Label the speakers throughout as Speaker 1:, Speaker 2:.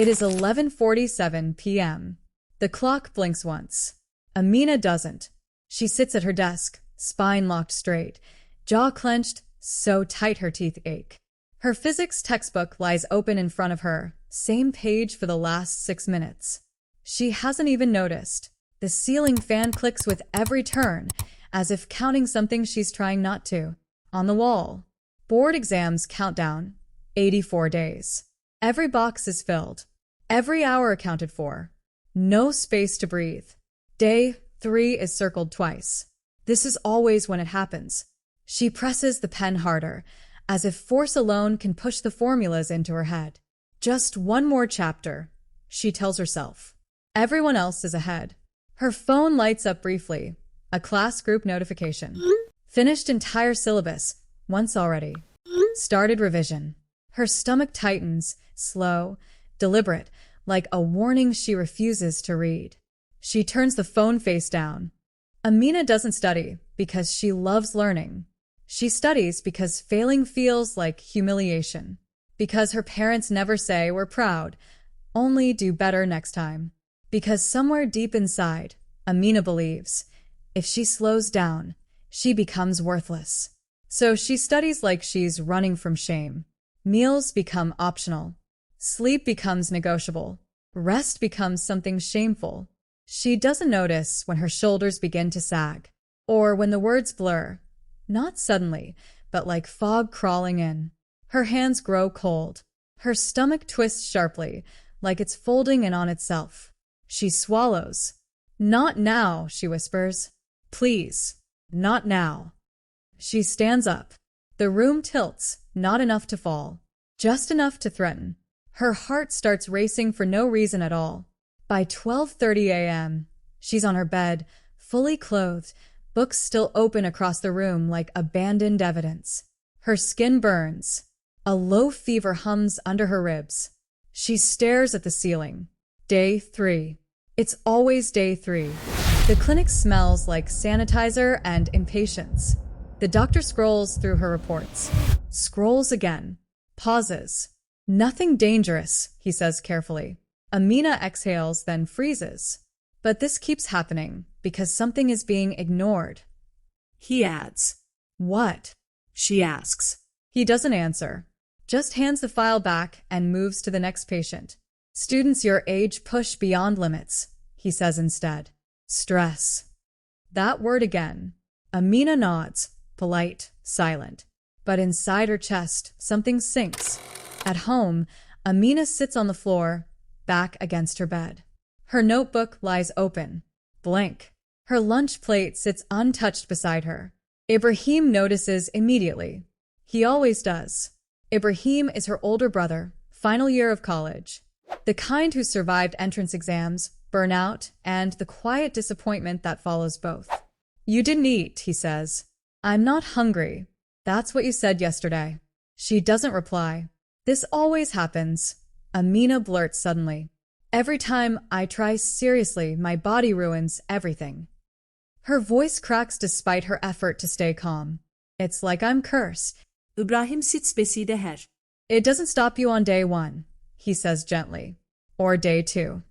Speaker 1: It is 11:47 p.m. The clock blinks once. Amina doesn't. She sits at her desk, spine locked straight, jaw clenched, so tight her teeth ache. Her physics textbook lies open in front of her, same page for the last 6 minutes. She hasn't even noticed. The ceiling fan clicks with every turn, as if counting something she's trying not to. On the wall, board exams countdown, 84 days. Every box is filled. Every hour accounted for. No space to breathe. Day 3 is circled twice. This is always when it happens. She presses the pen harder, as if force alone can push the formulas into her head. Just one more chapter, she tells herself. Everyone else is ahead. Her phone lights up briefly. A class group notification. Finished entire syllabus, once already. Started revision. Her stomach tightens, slow, deliberate, like a warning she refuses to read. She turns the phone face down. Amina doesn't study because she loves learning. She studies because failing feels like humiliation. Because her parents never say we're proud, only do better next time. Because somewhere deep inside, Amina believes, if she slows down, she becomes worthless. So she studies like she's running from shame. Meals become optional. Sleep becomes negotiable. Rest becomes something shameful. She doesn't notice when her shoulders begin to sag, or when the words blur. Not suddenly, but like fog crawling in. Her hands grow cold. Her stomach twists sharply, like it's folding in on itself. She swallows. Not now, she whispers. Please, not now. She stands up. The room tilts, not enough to fall, just enough to threaten. Her heart starts racing for no reason at all. By 12:30 a.m., she's on her bed, fully clothed, books still open across the room like abandoned evidence. Her skin burns. A low fever hums under her ribs. She stares at the ceiling. Day 3. It's always day 3. The clinic smells like sanitizer and impatience. The doctor scrolls through her reports. Scrolls again. Pauses. Nothing dangerous, he says carefully. Amina exhales, then freezes. But this keeps happening because something is being ignored.
Speaker 2: He adds.
Speaker 1: What?
Speaker 2: She asks.
Speaker 1: He doesn't answer, just hands the file back and moves to the next patient. Students your age push beyond limits, he says instead. Stress. That word again. Amina nods, polite, silent. But inside her chest, something sinks. At home, Amina sits on the floor, back against her bed. Her notebook lies open, blank. Her lunch plate sits untouched beside her. Ibrahim notices immediately. He always does. Ibrahim is her older brother, final year of college. The kind who survived entrance exams, burnout, and the quiet disappointment that follows both. You didn't eat, he says. I'm not hungry. That's what you said yesterday. She doesn't reply. This always happens. Amina blurts suddenly. Every time I try seriously, my body ruins everything. Her voice cracks despite her effort to stay calm. It's like I'm cursed.
Speaker 2: İbrahim sits beside her.
Speaker 1: It doesn't stop you on day 1, he says gently. Or day 2.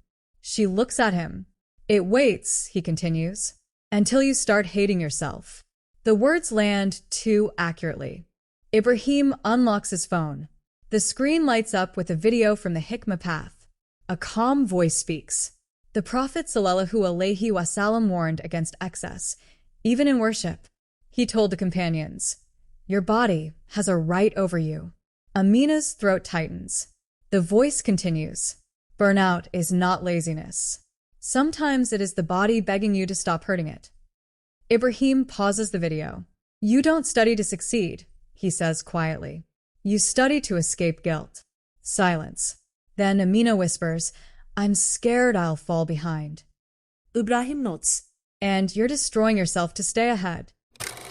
Speaker 1: She looks at him. It waits, he continues, until you start hating yourself. The words land too accurately. Ibrahim unlocks his phone. The screen lights up with a video from the Hikmah path. A calm voice speaks. The Prophet ﷺ warned against excess, even in worship. He told the companions, your body has a right over you. Amina's throat tightens. The voice continues. Burnout is not laziness. Sometimes it is the body begging you to stop hurting it. Ibrahim pauses the video. You don't study to succeed, he says quietly. You study to escape guilt. Silence. Then Amina whispers, I'm scared I'll fall behind.
Speaker 2: İbrahim nods.
Speaker 1: And you're destroying yourself to stay ahead.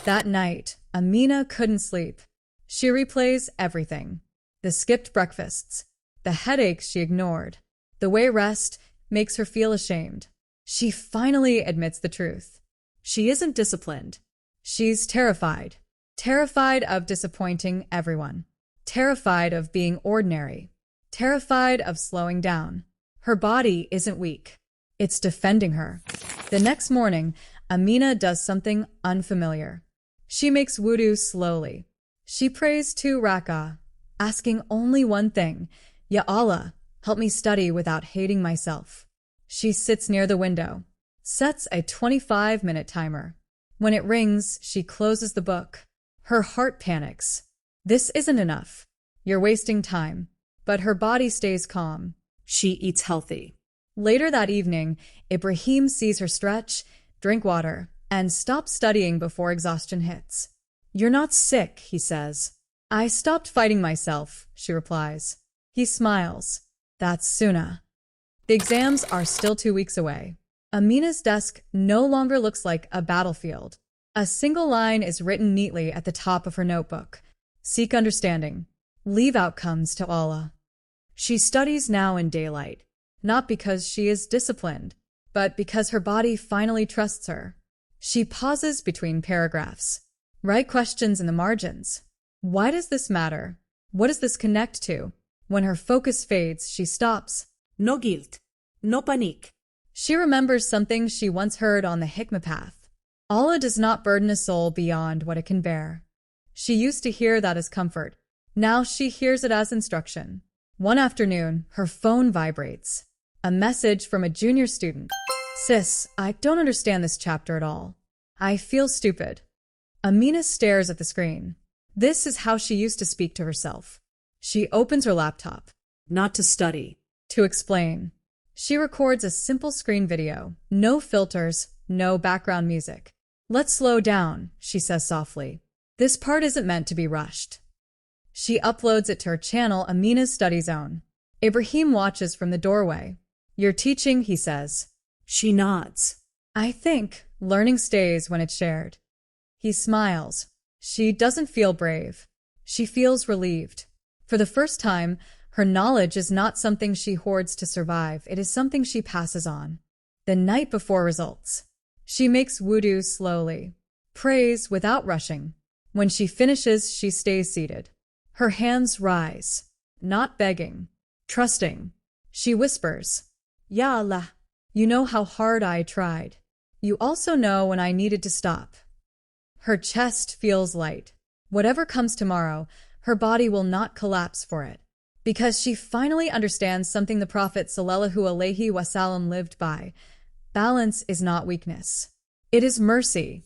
Speaker 1: That night, Amina couldn't sleep. She replays everything. The skipped breakfasts, the headaches she ignored, the way rest makes her feel ashamed. She finally admits the truth. She isn't disciplined. She's terrified. Terrified of disappointing everyone. Terrified of being ordinary. terrified of slowing down. Her body isn't weak. It's defending her. The next morning, Amina does something unfamiliar. She makes wudu slowly. She prays 2 rak'ah, asking only one thing, Ya Allah, help me study without hating myself. She sits near the window, sets a 25-minute timer. When it rings, she closes the book. Her heart panics. This isn't enough. You're wasting time. But her body stays calm.
Speaker 2: She eats healthy.
Speaker 1: Later that evening, Ibrahim sees her stretch, drink water, and stop studying before exhaustion hits. You're not sick, he says. I stopped fighting myself, she replies. He smiles. That's Sunnah. The exams are still 2 weeks away. Amina's desk no longer looks like a battlefield. A single line is written neatly at the top of her notebook. Seek understanding. Leave outcomes to Allah. She studies now in daylight, not because she is disciplined, but because her body finally trusts her. She pauses between paragraphs. Write questions in the margins. Why does this matter? What does this connect to? When her focus fades, she stops.
Speaker 2: No guilt. No panic.
Speaker 1: She remembers something she once heard on the Hikmah path. Allah does not burden a soul beyond what it can bear. She used to hear that as comfort. Now she hears it as instruction. One afternoon, her phone vibrates. A message from a junior student. Sis, I don't understand this chapter at all. I feel stupid. Amina stares at the screen. This is how she used to speak to herself. She opens her laptop.
Speaker 2: Not to study.
Speaker 1: To explain. She records a simple screen video. No filters, no background music. Let's slow down, she says softly. This part isn't meant to be rushed. She uploads it to her channel, Amina's Study Zone. Ibrahim watches from the doorway. You're teaching, he says.
Speaker 2: She nods.
Speaker 1: I think learning stays when it's shared. He smiles. She doesn't feel brave. She feels relieved. For the first time, her knowledge is not something she hoards to survive. It is something she passes on. The night before results. She makes wudu slowly. Prays without rushing. When she finishes, she stays seated. Her hands rise. Not begging. Trusting. She whispers, Ya Allah, you know how hard I tried. You also know when I needed to stop. Her chest feels light. Whatever comes tomorrow, her body will not collapse for it. Because she finally understands something the Prophet ﷺ lived by. Balance is not weakness. It is mercy.